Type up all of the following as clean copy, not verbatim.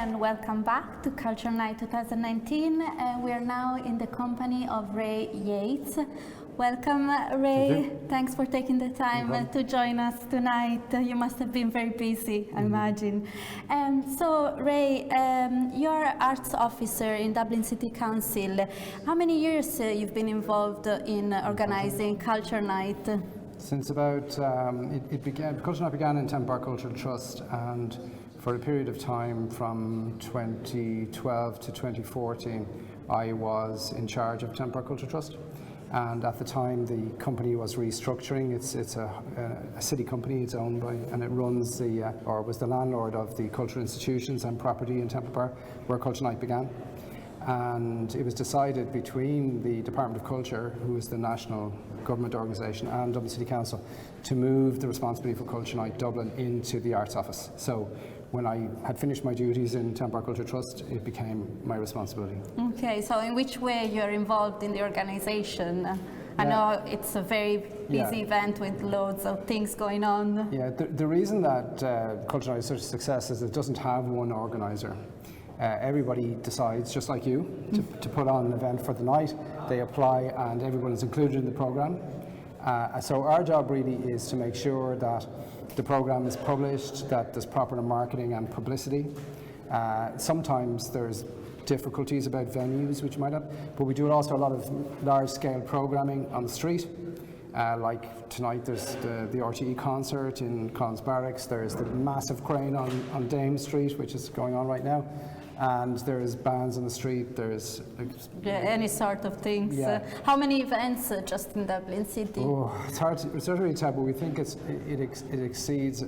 and welcome back to Culture Night 2019. We are now in the company of Ray Yeates. Welcome, Ray. Thanks for taking the time to join us tonight. You must have been very busy, I imagine. So, Ray, you're arts officer in Dublin City Council. How many years you've been involved in organizing Culture Night? Since about, Culture Night began in Temple Bar Cultural Trust, and for a period of time from 2012 to 2014, I was in charge of Temple Bar Cultural Trust. And at the time, the company was restructuring. It's a city company. It's owned by, and it runs or was the landlord of the cultural institutions and property in Temple Bar, where Culture Night began. And it was decided between the Department of Culture, who is the national government organisation, and Dublin City Council, to move the responsibility for Culture Night Dublin into the Arts Office. So when I had finished my duties in Temple Bar Culture Trust, it became my responsibility. Okay, so in which way you're involved in the organisation? I know it's a very busy event with loads of things going on. Yeah, the reason that Culture Night is such a success is it doesn't have one organiser. Everybody decides, just like you, to put on an event for the night. They apply and everyone is included in the programme. So our job really is to make sure that the programme is published, that there's proper marketing and publicity. Sometimes there's difficulties about venues, which might have, but we do also a lot of large-scale programming on the street. Like tonight there's the RTE concert in Collins Barracks, there's the massive crane on Dame Street, which is going on right now. And there's bands on the street, there's... any sort of things. How many events just in Dublin City? Oh, it's hard to really tell, but we think it exceeds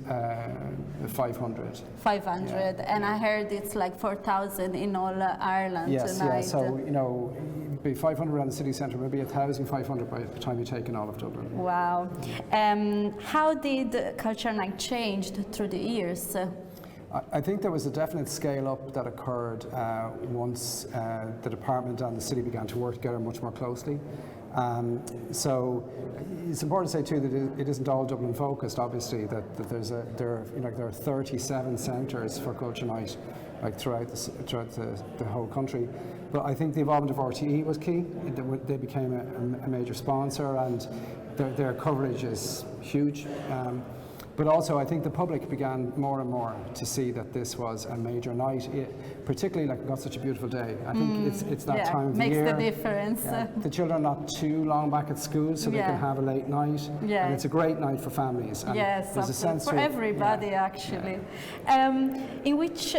500. 500, and I heard it's like 4,000 in all Ireland tonight. Yes, so, you know, it'd be 500 around the city centre, maybe 1,500 by the time you take in all of Dublin. Wow. How did Culture Night change through the years? I think there was a definite scale up that occurred once the department and the city began to work together much more closely. So it's important to say too that it isn't all Dublin focused. Obviously, that there are 37 centres for Culture Night, like throughout the whole country. But I think the involvement of RTE was key. They became a major sponsor, and their coverage is huge. But also, I think the public began more and more to see that this was a major night, particularly like we got such a beautiful day. I think it's that time of the year. Makes the difference. The children are not too long back at school, so they can have a late night. And it's a great night for families. And there's a sense for everybody, actually. In which,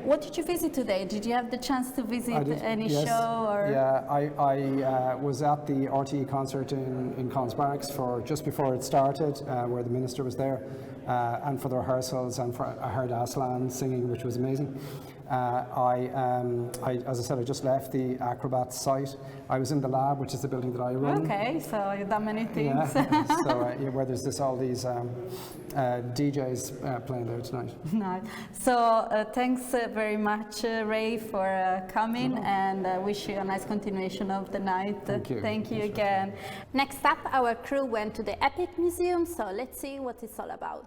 what did you visit today? Did you have the chance to visit any show? Or? Yeah, I was at the RTE concert in Collins Barracks just before it started, where the Minister was there, and for the rehearsals, and I heard Aslan singing, which was amazing. As I said, I just left the Acrobat site. I was in the lab, which is the building that I run. Okay, so you've done many things. Where there's all these DJs playing there tonight. Nice. So thanks very much, Ray, for coming, and wish you a nice continuation of the night. Thank you. Thank you again. Next up, our crew went to the Epic Museum, so let's see what it's all about.